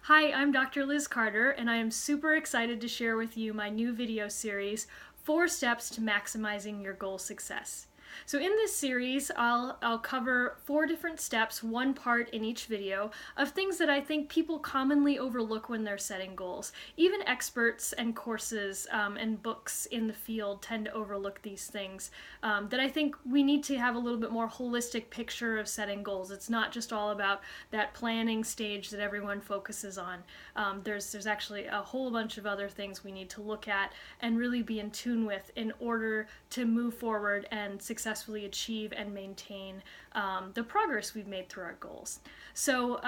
Hi, I'm Dr. Liz Carter, and I am super excited to share with you my new video series, 4 Steps to Maximizing Your Goal Success. So in this series, I'll cover 4 different steps, one part in each video, of things that I think people commonly overlook when they're setting goals. Even experts and courses and books in the field tend to overlook these things that I think we need to have a little bit more holistic picture of setting goals. It's not just all about that planning stage that everyone focuses on. There's actually a whole bunch of other things we need to look at and really be in tune with in order to move forward and successfully achieve and maintain the progress we've made through our goals. So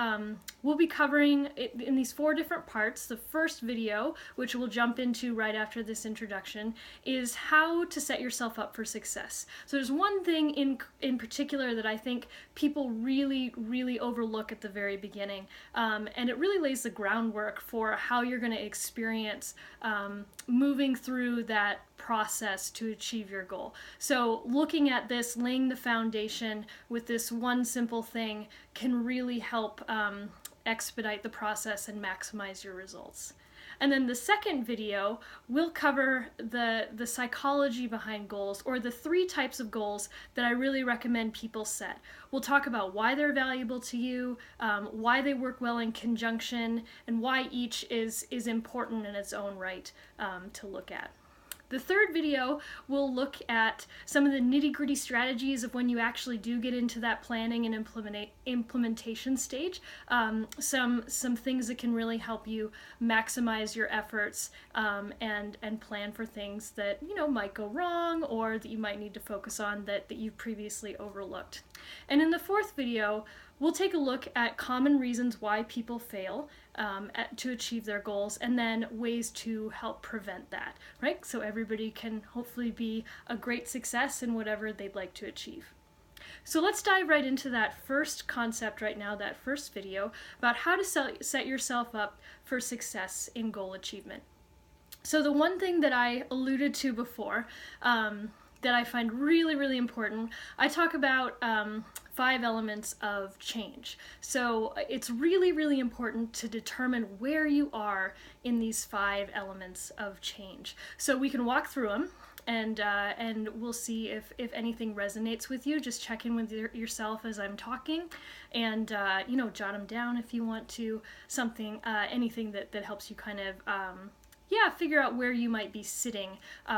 we'll be covering it in these 4 different parts. The first video, which we'll jump into right after this introduction, is how to set yourself up for success. So there's one thing in particular that I think people really overlook at the very beginning, and it really lays the groundwork for how you're going to experience moving through that process to achieve your goal. So looking at this, laying the foundation with this one simple thing can really help expedite the process and maximize your results. And then the second video, we'll cover the psychology behind goals, or the 3 types of goals that I really recommend people set. We'll talk about why they're valuable to you, why they work well in conjunction, and why each is important in its own right to look at. The third video will look at some of the nitty-gritty strategies of when you actually do get into that planning and implementation stage. Some things that can really help you maximize your efforts and plan for things that might go wrong or that you might need to focus on that you've previously overlooked. And in the fourth video, we'll take a look at common reasons why people fail to achieve their goals, and then ways to help prevent that, right? So everybody can hopefully be a great success in whatever they'd like to achieve. So let's dive right into that first concept right now, that first video, about how to set yourself up for success in goal achievement. So the one thing that I alluded to before that I find really important, I talk about 5 elements of change. So it's really important to determine where you are in these 5 elements of change. So we can walk through them and we'll see if anything resonates with you. Just check in with yourself as I'm talking, and jot them down if you want to. Anything that helps you kind of figure out where you might be sitting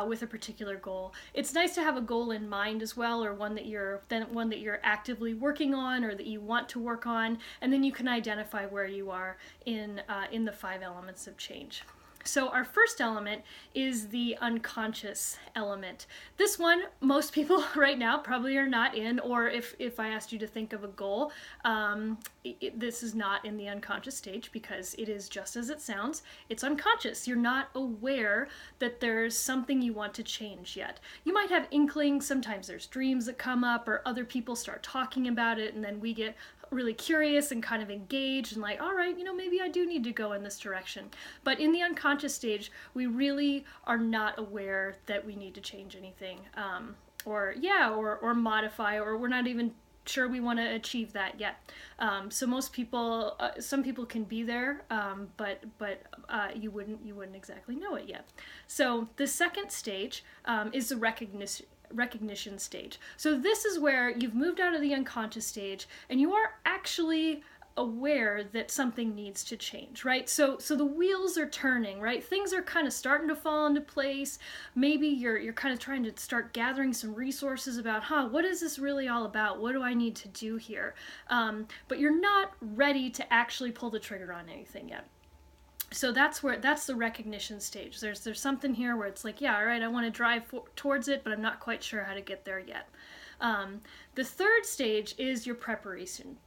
with a particular goal. It's nice to have a goal in mind as well, or one that you're actively working on or that you want to work on, and then you can identify where you are in the 5 elements of change. So our first element is the unconscious element. This one, most people right now probably are not in, or if I asked you to think of a goal, this is not in the unconscious stage, because it is just as it sounds. It's unconscious. You're not aware that there's something you want to change yet. You might have inklings. Sometimes there's dreams that come up, or other people start talking about it, and then we get really curious and kind of engaged and like, all right, maybe I do need to go in this direction. But in the unconscious stage, we really are not aware that we need to change anything, or modify, or we're not even sure we want to achieve that yet. So most people, some people can be there, but you wouldn't exactly know it yet. So the second stage is the recognition stage. So this is where you've moved out of the unconscious stage and you are actually aware that something needs to change, right? So the wheels are turning, right? Things are kind of starting to fall into place. Maybe you're kind of trying to start gathering some resources about, what is this really all about? What do I need to do here? But you're not ready to actually pull the trigger on anything yet. So that's the recognition stage. There's something here where it's like, yeah, all right, I want to drive towards it, but I'm not quite sure how to get there yet. The third stage is your preparation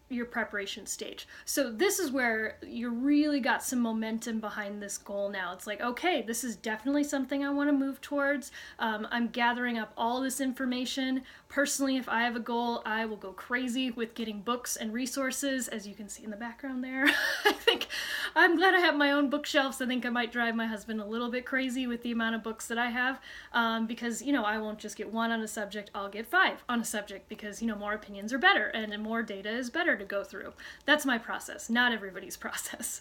stage. So this is where you really got some momentum behind this goal now. It's like, okay, this is definitely something I want to move towards. I'm gathering up all this information. Personally, if I have a goal, I will go crazy with getting books and resources, as you can see in the background there. I think I'm glad I have my own bookshelves. I think I might drive my husband a little bit crazy with the amount of books that I have, because I won't just get 1 on a subject, I'll get 5 on a subject, because because, you know, more opinions are better and more data is better to go through. That's my process, not everybody's process.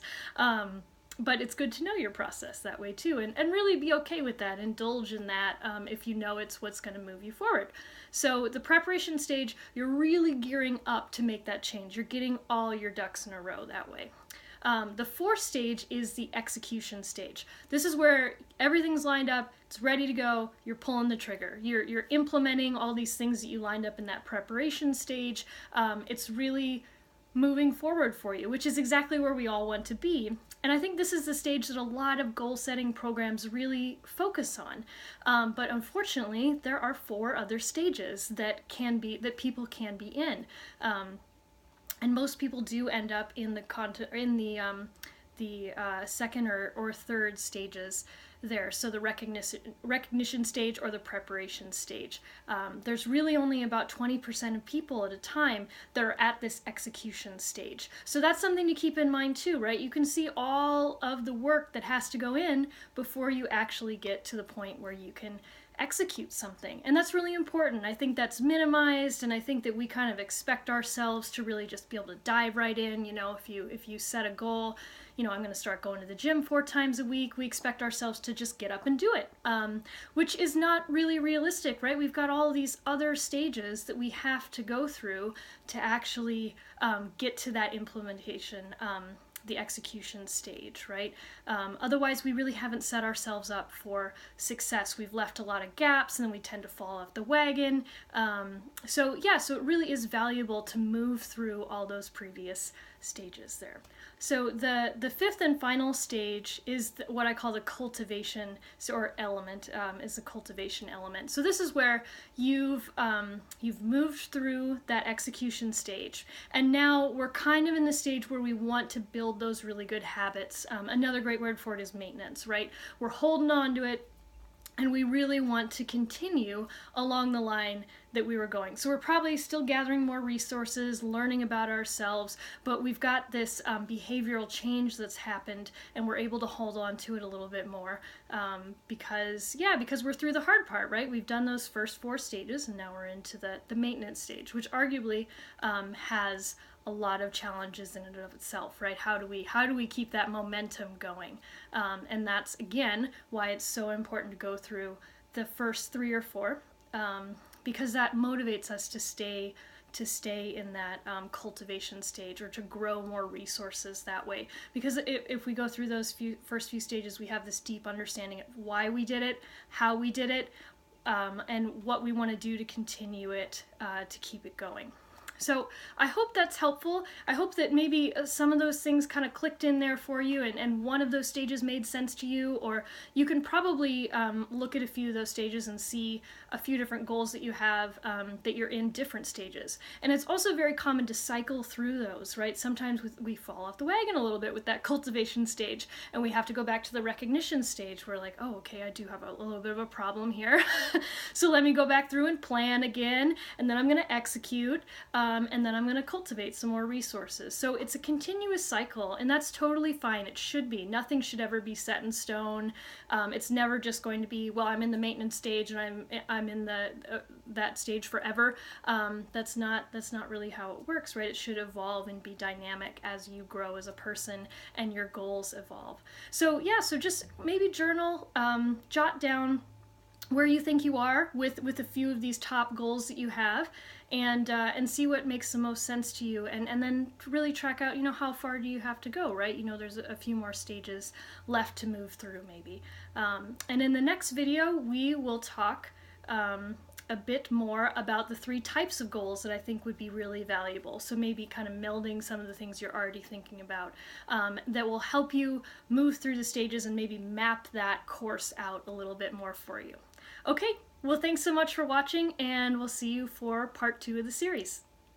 But it's good to know your process that way too, and really be okay with that, indulge in that if you know it's what's going to move you forward. So the preparation stage, you're really gearing up to make that change. You're getting all your ducks in a row that way. The fourth stage is the execution stage. This is where everything's lined up, it's ready to go, you're pulling the trigger. You're implementing all these things that you lined up in that preparation stage. It's really moving forward for you, which is exactly where we all want to be. And I think this is the stage that a lot of goal setting programs really focus on. But unfortunately, there are 4 other stages that people can be in. And most people do end up in the second or third stages there. So the recognition stage or the preparation stage. There's really only about 20% of people at a time that are at this execution stage. So that's something to keep in mind too, right? You can see all of the work that has to go in before you actually get to the point where you can execute something. And that's really important. I think that's minimized, and I think that we kind of expect ourselves to really just be able to dive right in. You know, if you set a goal, you know, I'm going to start going to the gym 4 times a week, we expect ourselves to just get up and do it, which is not really realistic, right? We've got all these other stages that we have to go through to actually get to that implementation, the execution stage, right? Otherwise, we really haven't set ourselves up for success. We've left a lot of gaps, and then we tend to fall off the wagon. So it really is valuable to move through all those previous stages there. So the 5th and final stage is what I call the cultivation or element, is the cultivation element. So this is where you've moved through that execution stage, and now we're kind of in the stage where we want to build those really good habits. Another great word for it is maintenance, right? We're holding on to it, and we really want to continue along the line that we were going. So we're probably still gathering more resources, learning about ourselves, but we've got this behavioral change that's happened, and we're able to hold on to it a little bit more because we're through the hard part, right? We've done those first 4 stages, and now we're into the maintenance stage, which arguably has a lot of challenges in and of itself, right? How do we keep that momentum going? And that's, again, why it's so important to go through the first 3 or 4, because that motivates us to stay in that cultivation stage, or to grow more resources that way. Because if we go through those first few stages, we have this deep understanding of why we did it, how we did it, and what we want to do to continue it, to keep it going. So I hope that's helpful. I hope that maybe some of those things kind of clicked in there for you, and one of those stages made sense to you, or you can probably look at a few of those stages and see a few different goals that you have, that you're in different stages. And it's also very common to cycle through those, right? Sometimes we fall off the wagon a little bit with that cultivation stage, and we have to go back to the recognition stage. We're like, oh, okay, I do have a little bit of a problem here. So let me go back through and plan again, and then I'm going to execute. And then I'm going to cultivate some more resources. So it's a continuous cycle, and that's totally fine. It should be. Nothing should ever be set in stone. It's never just going to be, well, I'm in the maintenance stage and I'm in that stage forever. That's not really how it works, right? It should evolve and be dynamic as you grow as a person and your goals evolve. So so just maybe journal, jot down where you think you are with a few of these top goals that you have, and see what makes the most sense to you, and then really track out, how far do you have to go, right? There's a few more stages left to move through maybe. And in the next video, we will talk a bit more about the 3 types of goals that I think would be really valuable. So maybe kind of melding some of the things you're already thinking about, that will help you move through the stages and maybe map that course out a little bit more for you. Okay, well, thanks so much for watching, and we'll see you for part 2 of the series.